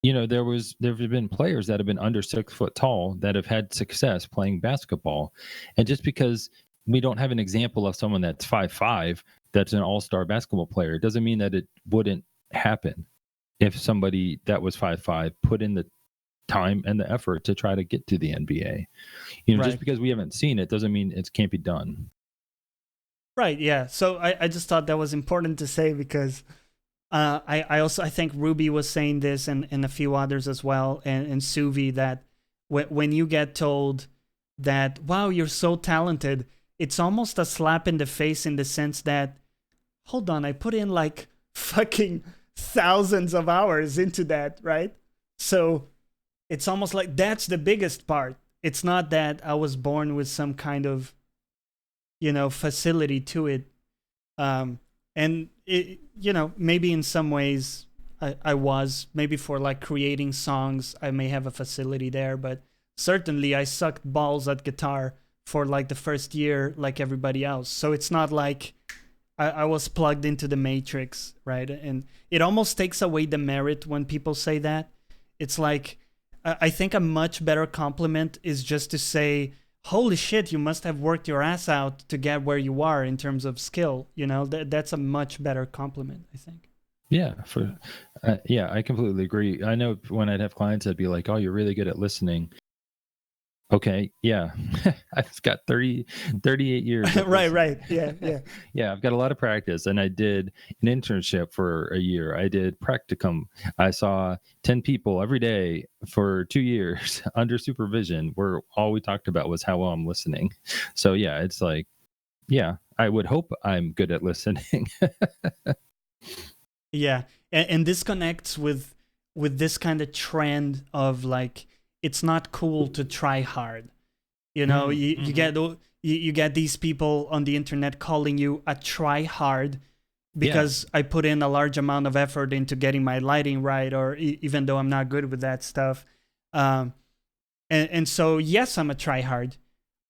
S2: there have been players that have been under 6 foot tall that have had success playing basketball. And just because we don't have an example of someone that's 5'5", that's an all-star basketball player, it doesn't mean that it wouldn't happen if somebody that was 5'5" put in the time and the effort to try to get to the NBA.
S1: right.
S2: Just because we haven't seen it doesn't mean it can't be done.
S1: Right, yeah. So I just thought that was important to say because I think Ruby was saying this and a few others as well, and Suvi, that when you get told that, wow, you're so talented, it's almost a slap in the face in the sense that, hold on, I put in like fucking thousands of hours into that, right? So it's almost like that's the biggest part. It's not that I was born with some kind of, facility to it. And it, maybe in some ways I was, maybe for like creating songs, I may have a facility there, but certainly I sucked balls at guitar for like the first year, like everybody else. So it's not like I was plugged into the matrix, right? And it almost takes away the merit when people say that. It's like, I think a much better compliment is just to say, holy shit, you must have worked your ass out to get where you are in terms of skill. That's a much better compliment, I think.
S2: Yeah, I completely agree. I know when I'd have clients, I'd be like, "Oh, you're really good at listening." Okay, yeah, I've got 38 years.
S1: Right, yeah.
S2: Yeah, I've got a lot of practice, and I did an internship for a year. I did practicum. I saw 10 people every day for 2 years under supervision, where all we talked about was how well I'm listening. So yeah, it's like, yeah, I would hope I'm good at listening.
S1: Yeah, and this connects with this kind of trend of like, it's not cool to try hard. You get these people on the internet calling you a try hard because I put in a large amount of effort into getting my lighting right, or even though I'm not good with that stuff. And so yes, I'm a try hard.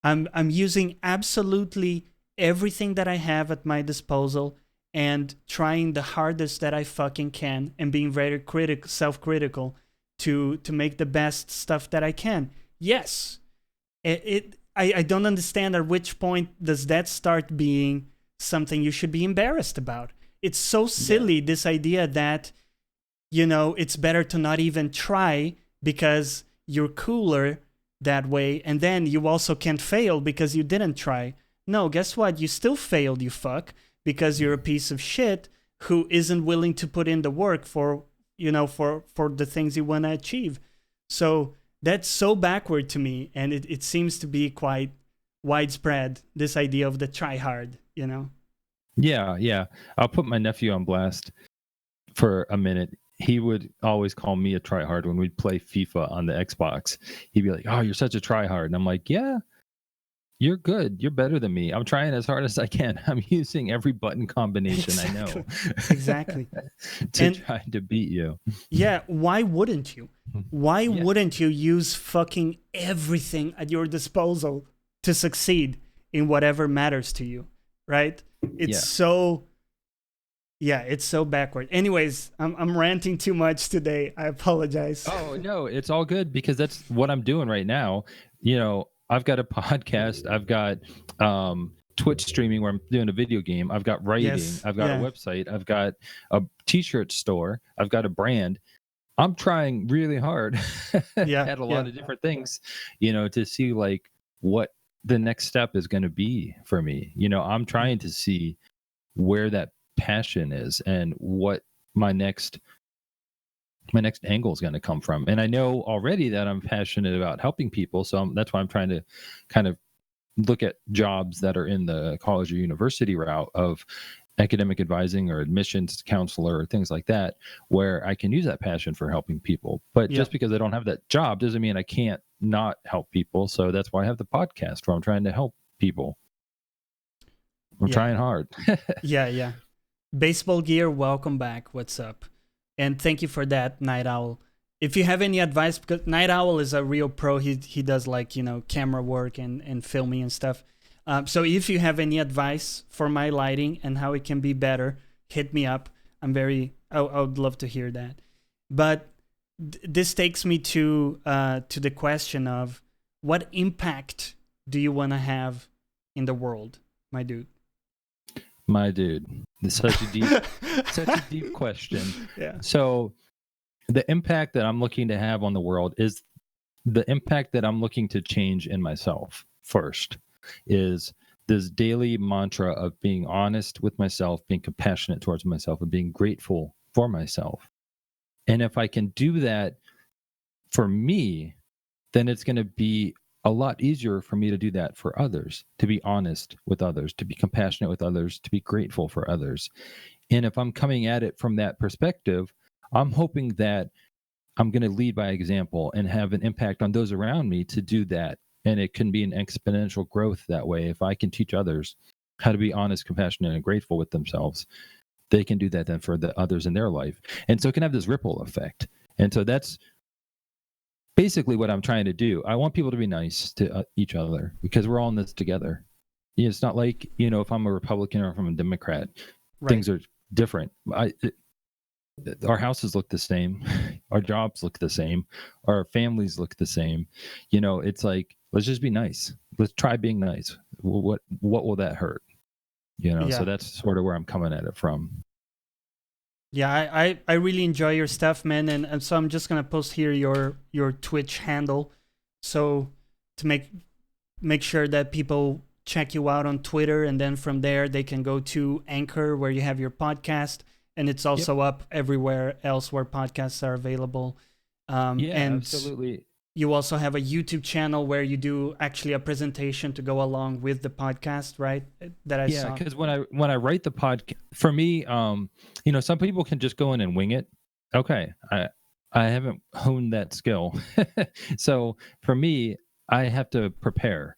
S1: I'm using absolutely everything that I have at my disposal and trying the hardest that I fucking can and being very self-critical to make the best stuff that I can. Yes, I don't understand at which point does that start being something you should be embarrassed about. It's so silly, this idea that, it's better to not even try because you're cooler that way, and then you also can't fail because you didn't try. No, guess what? You still failed, you fuck, because you're a piece of shit who isn't willing to put in the work for the things you want to achieve. So that's so backward to me, and it seems to be quite widespread, this idea of the try hard,
S2: Yeah. I'll put my nephew on blast for a minute. He would always call me a tryhard when we'd play FIFA on the Xbox. He'd be like, "Oh, you're such a tryhard," and I'm like, "Yeah, you're good. You're better than me. I'm trying as hard as I can. I'm using every button combination I know."
S1: Exactly.
S2: to try to beat you.
S1: Yeah, why wouldn't you? Why wouldn't you use fucking everything at your disposal to succeed in whatever matters to you, right? It's so backward. Anyways, I'm ranting too much today. I apologize.
S2: Oh, no, it's all good because that's what I'm doing right now. I've got a podcast. I've got Twitch streaming where I'm doing a video game. I've got writing.
S1: Yes.
S2: I've got a
S1: Yeah.
S2: website. I've got a t-shirt store. I've got a brand. I'm trying really hard
S1: Yeah.
S2: at a
S1: Yeah.
S2: lot of different things, to see like what the next step is going to be for me. I'm trying to see where that passion is and what my next angle is going to come from. And I know already that I'm passionate about helping people. So that's why I'm trying to kind of look at jobs that are in the college or university route of academic advising or admissions counselor or things like that, where I can use that passion for helping people. But just because I don't have that job doesn't mean I can't not help people. So that's why I have the podcast where I'm trying to help people. I'm trying hard.
S1: Yeah. Baseball gear, welcome back. What's up? And thank you for that, Night Owl. If you have any advice, because Night Owl is a real pro, he does like, camera work and filming and stuff. So if you have any advice for my lighting and how it can be better, hit me up. I would love to hear that. But this takes me to the question of what impact do you want to have in the world, my dude?
S2: My dude, it's such a deep question.
S1: Yeah.
S2: So the impact that I'm looking to have on the world is the impact that I'm looking to change in myself first, is this daily mantra of being honest with myself, being compassionate towards myself, and being grateful for myself. And if I can do that for me, then it's going to be a lot easier for me to do that for others, to be honest with others, to be compassionate with others, to be grateful for others. And if I'm coming at it from that perspective, I'm hoping that I'm going to lead by example and have an impact on those around me to do that. And it can be an exponential growth that way. If I can teach others how to be honest, compassionate, and grateful with themselves, they can do that then for the others in their life. And so it can have this ripple effect. And so that's basically what I'm trying to do. I want people to be nice to each other because we're all in this together. It's not like, if I'm a Republican or if I'm a Democrat, things are different. Our houses look the same. Our jobs look the same. Our families look the same. It's like, let's just be nice. Let's try being nice. What will that hurt? So that's sort of where I'm coming at it from.
S1: Yeah, I really enjoy your stuff, man. And so I'm just going to post here your Twitch handle. So to make sure that people check you out on Twitter, and then from there they can go to Anchor where you have your podcast, and it's also up everywhere else where podcasts are available. And
S2: absolutely.
S1: You also have a YouTube channel where you do actually a presentation to go along with the podcast, right? That I saw.
S2: Yeah, because when I write the podcast, for me, some people can just go in and wing it. Okay, I haven't honed that skill, so for me, I have to prepare,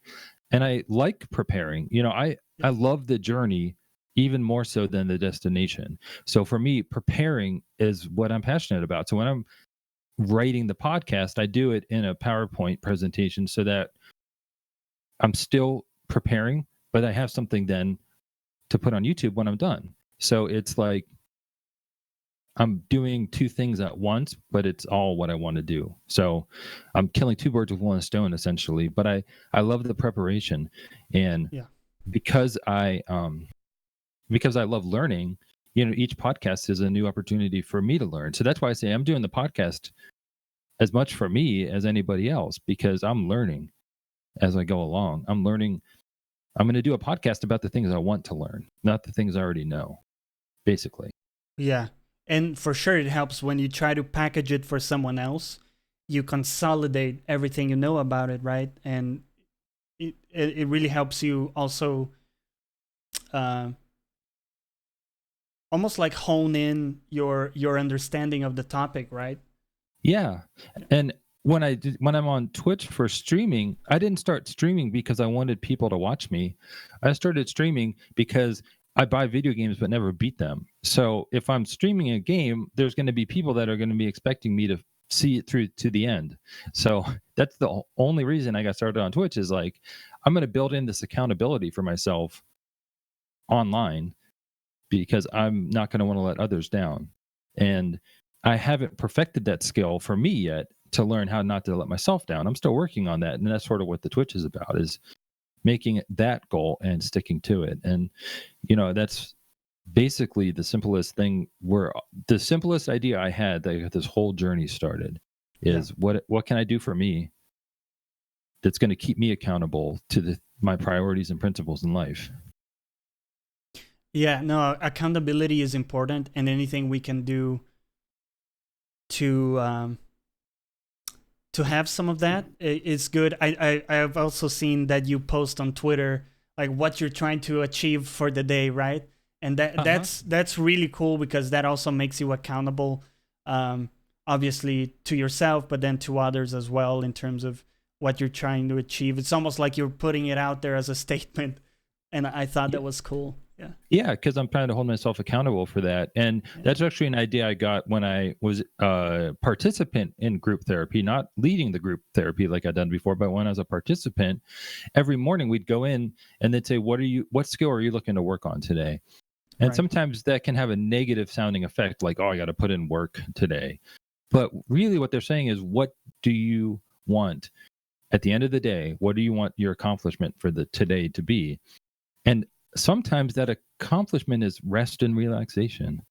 S2: and I like preparing. I love the journey even more so than the destination. So for me, preparing is what I'm passionate about. So when I'm writing the podcast, I do it in a PowerPoint presentation so that I'm still preparing, but I have something then to put on YouTube when I'm done. So it's like I'm doing two things at once, but it's all what I want to do. So I'm killing two birds with one stone essentially, but I love the preparation. And because I love learning, each podcast is a new opportunity for me to learn. So that's why I say I'm doing the podcast as much for me as anybody else, because I'm learning as I go along. I'm learning. I'm going to do a podcast about the things I want to learn, not the things I already know, basically.
S1: Yeah. And for sure, it helps when you try to package it for someone else. You consolidate everything you know about it, right? And it really helps you also almost like hone in your understanding of the topic, right?
S2: Yeah. And when I'm on Twitch for streaming, I didn't start streaming because I wanted people to watch me. I started streaming because I buy video games but never beat them. So if I'm streaming a game, there's going to be people that are going to be expecting me to see it through to the end. So that's the only reason I got started on Twitch, is like, I'm going to build in this accountability for myself online because I'm not going to want to let others down. And I haven't perfected that skill for me yet, to learn how not to let myself down. I'm still working on that. And that's sort of what the Twitch is about, is making it that goal and sticking to it. And, that's basically the simplest thing, where the simplest idea I had that got this whole journey started is what can I do for me that's going to keep me accountable to my priorities and principles in life.
S1: Yeah, no, accountability is important, and anything we can do to have some of that is good. I've also seen that you post on Twitter like what you're trying to achieve for the day, right? And that's really cool, because that also makes you accountable, obviously to yourself, but then to others as well, in terms of what you're trying to achieve. It's almost like you're putting it out there as a statement, and I thought that was cool.
S2: Yeah, because I'm trying to hold myself accountable for that. And that's actually an idea I got when I was a participant in group therapy, not leading the group therapy like I'd done before, but when I was a participant, every morning we'd go in and they'd say, what skill are you looking to work on today? And sometimes that can have a negative sounding effect, like, oh, I got to put in work today. But really what they're saying is, what do you want at the end of the day? What do you want your accomplishment for the today to be? And sometimes that accomplishment is rest and relaxation.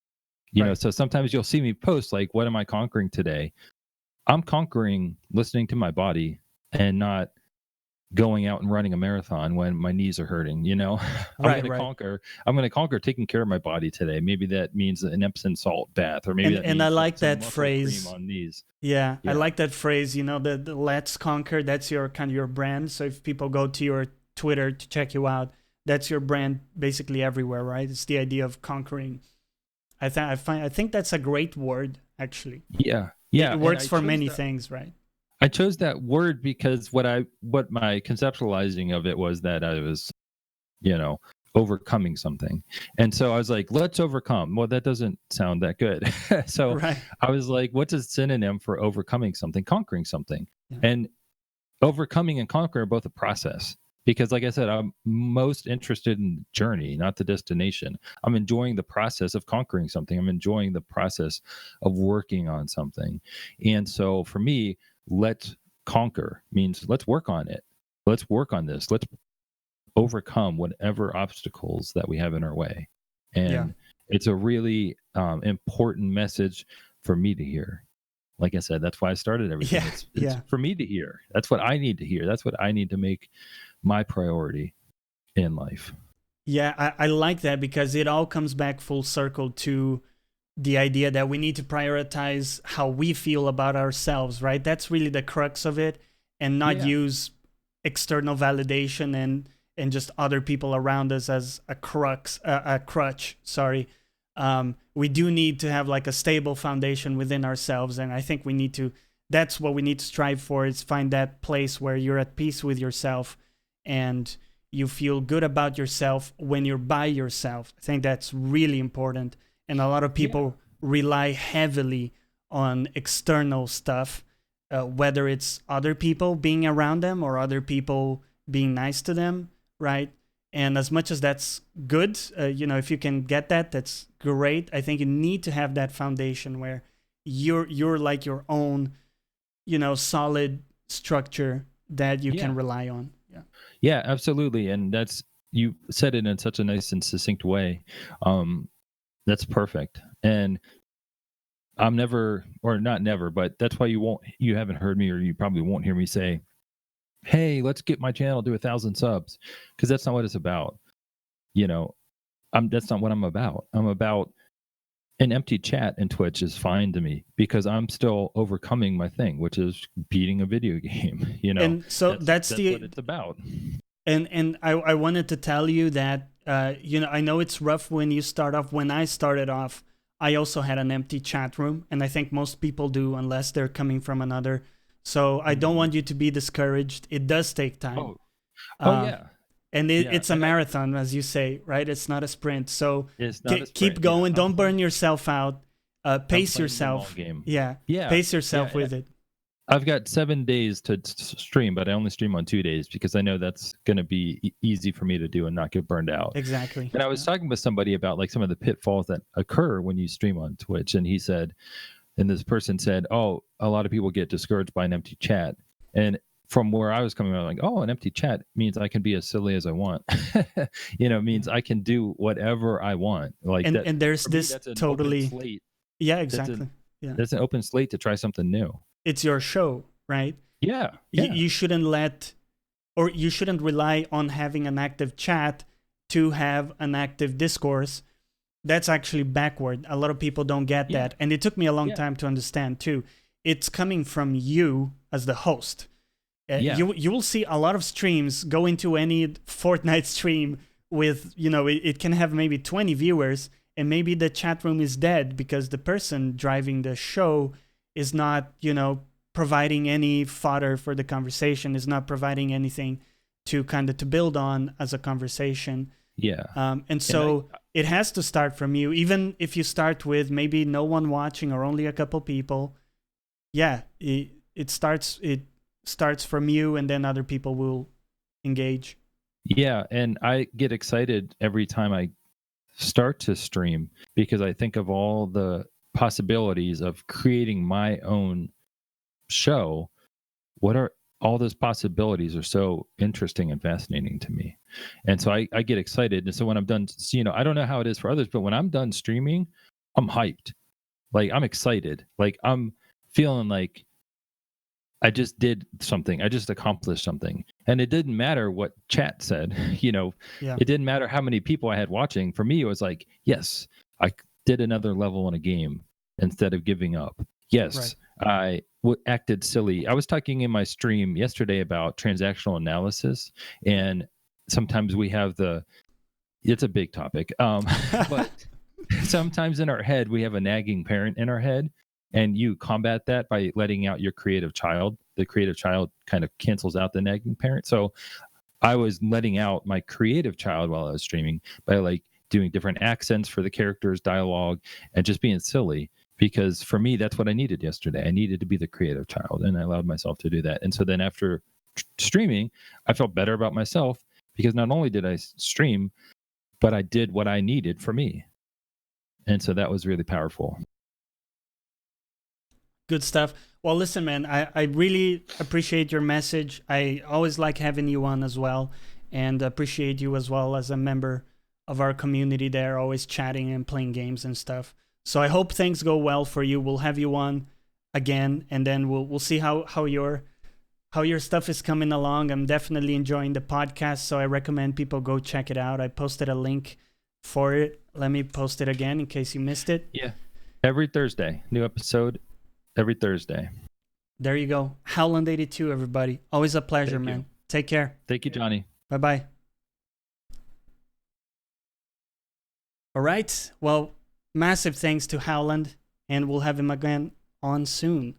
S2: So sometimes you'll see me post like, what am I conquering today? I'm conquering listening to my body and not going out and running a marathon when my knees are hurting. I'm going to conquer taking care of my body today. Maybe that means an Epsom salt bath, or maybe
S1: and I like that
S2: muscle
S1: phrase
S2: cream on knees.
S1: Yeah, I like that phrase. The let's conquer, that's your kind of your brand. So if people go to your Twitter to check you out, that's your brand basically everywhere, right? It's the idea of conquering. I think that's a great word, actually.
S2: Yeah.
S1: It works for many things, right?
S2: I chose that word because what my conceptualizing of it was that I was, overcoming something. And so I was like, let's overcome. Well, that doesn't sound that good. So I was like, what's a synonym for overcoming something, conquering something? Yeah. And overcoming and conquering are both a process. Because like I said, I'm most interested in the journey, not the destination. I'm enjoying the process of conquering something. I'm enjoying the process of working on something. And so for me, let's conquer means let's work on it. Let's work on this. Let's overcome whatever obstacles that we have in our way. And it's a really important message for me to hear. Like I said, that's why I started everything. It's for me to hear. That's what I need to hear. That's what I need to make my priority in life.
S1: Yeah, I like that, because it all comes back full circle to the idea that we need to prioritize how we feel about ourselves, right? That's really the crux of it, and not use external validation and just other people around us as a crutch. Sorry. We do need to have like a stable foundation within ourselves, and I think that's what we need to strive for, is find that place where you're at peace with yourself and you feel good about yourself when you're by yourself. I think that's really important. And a lot of people rely heavily on external stuff, whether it's other people being around them or other people being nice to them, right? And as much as that's good, if you can get that, that's great. I think you need to have that foundation where you're like your own, solid structure that you can rely on.
S2: Yeah, absolutely. And you said it in such a nice and succinct way. That's perfect. And I'm never, or not never, but that's why you haven't heard me, or you probably won't hear me say, hey, let's get my channel to 1,000 subs. Because that's not what it's about. That's not what I'm about. I'm about an empty chat in Twitch is fine to me, because I'm still overcoming my thing, which is beating a video game.
S1: And so that's
S2: what it's about.
S1: And I wanted to tell you that I know it's rough when you start off. When I started off, I also had an empty chat room, and I think most people do, unless they're coming from another. So I don't want you to be discouraged. It does take time.
S2: Yeah.
S1: And it's a marathon, as you say, right? It's not a sprint. So keep
S2: Yeah,
S1: going. Don't burn yourself out. Pace yourself. Yeah. Pace yourself with it.
S2: I've got 7 days to stream, but I only stream on 2 days because I know that's going to be easy for me to do and not get burned out.
S1: Exactly.
S2: And I was talking with somebody about like some of the pitfalls that occur when you stream on Twitch. And he said, and this person said, "Oh, a lot of people get discouraged by an empty chat." And from where I was coming from, like, "Oh, an empty chat means I can be as silly as I want." It means I can do whatever I want. Like that.
S1: And there's
S2: For me,
S1: this
S2: that's an open
S1: totally,
S2: slate.
S1: yeah,
S2: That's
S1: exactly. Yeah.
S2: an open slate to try something new.
S1: It's your show, right?
S2: Yeah.
S1: You shouldn't you shouldn't rely on having an active chat to have an active discourse. That's actually backward. A lot of people don't get that. And it took me a long time to understand too. It's coming from you as the host. You will see a lot of streams go into any Fortnite stream with, it can have maybe 20 viewers, and maybe the chat room is dead because the person driving the show is not, providing any fodder for the conversation, is not providing anything to build on as a conversation.
S2: Yeah.
S1: And so it has to start from you, even if you start with maybe no one watching or only a couple people. Yeah, it starts from you, and then other people will engage.
S2: Yeah, and I get excited every time I start to stream because I think of all the possibilities of creating my own show. What are all those possibilities are so interesting and fascinating to me. And so I get excited. And so when I'm done, I don't know how it is for others, but when I'm done streaming, I'm hyped. Like I'm excited. Like I'm feeling like I just did something. I just accomplished something. And it didn't matter what chat said, It didn't matter how many people I had watching. For me, it was like, yes, I did another level in a game instead of giving up. Yes, right. I acted silly. I was talking in my stream yesterday about transactional analysis, and sometimes we have it's a big topic, but sometimes in our head, we have a nagging parent in our head, and you combat that by letting out your creative child. The creative child kind of cancels out the nagging parent. So I was letting out my creative child while I was streaming by like doing different accents for the characters, dialogue, and just being silly. Because for me, that's what I needed yesterday. I needed to be the creative child, and I allowed myself to do that. And so then after streaming, I felt better about myself because not only did I stream, but I did what I needed for me. And so that was really powerful.
S1: Good stuff. Well, listen, man, I really appreciate your message. I always like having you on as well, and appreciate you as well as a member of our community there, always chatting and playing games and stuff. So I hope things go well for you. We'll have you on again, and then we'll see how your stuff is coming along. I'm definitely enjoying the podcast, so I recommend people go check it out. I posted a link for it. Let me post it again in case you missed it.
S2: Yeah. Every Thursday, new episode every Thursday.
S1: There you go. Howland82, everybody. Always a pleasure, man. Take care.
S2: Thank you, Jonny.
S1: Bye-bye. All right. Well, massive thanks to Howland, and we'll have him again on soon.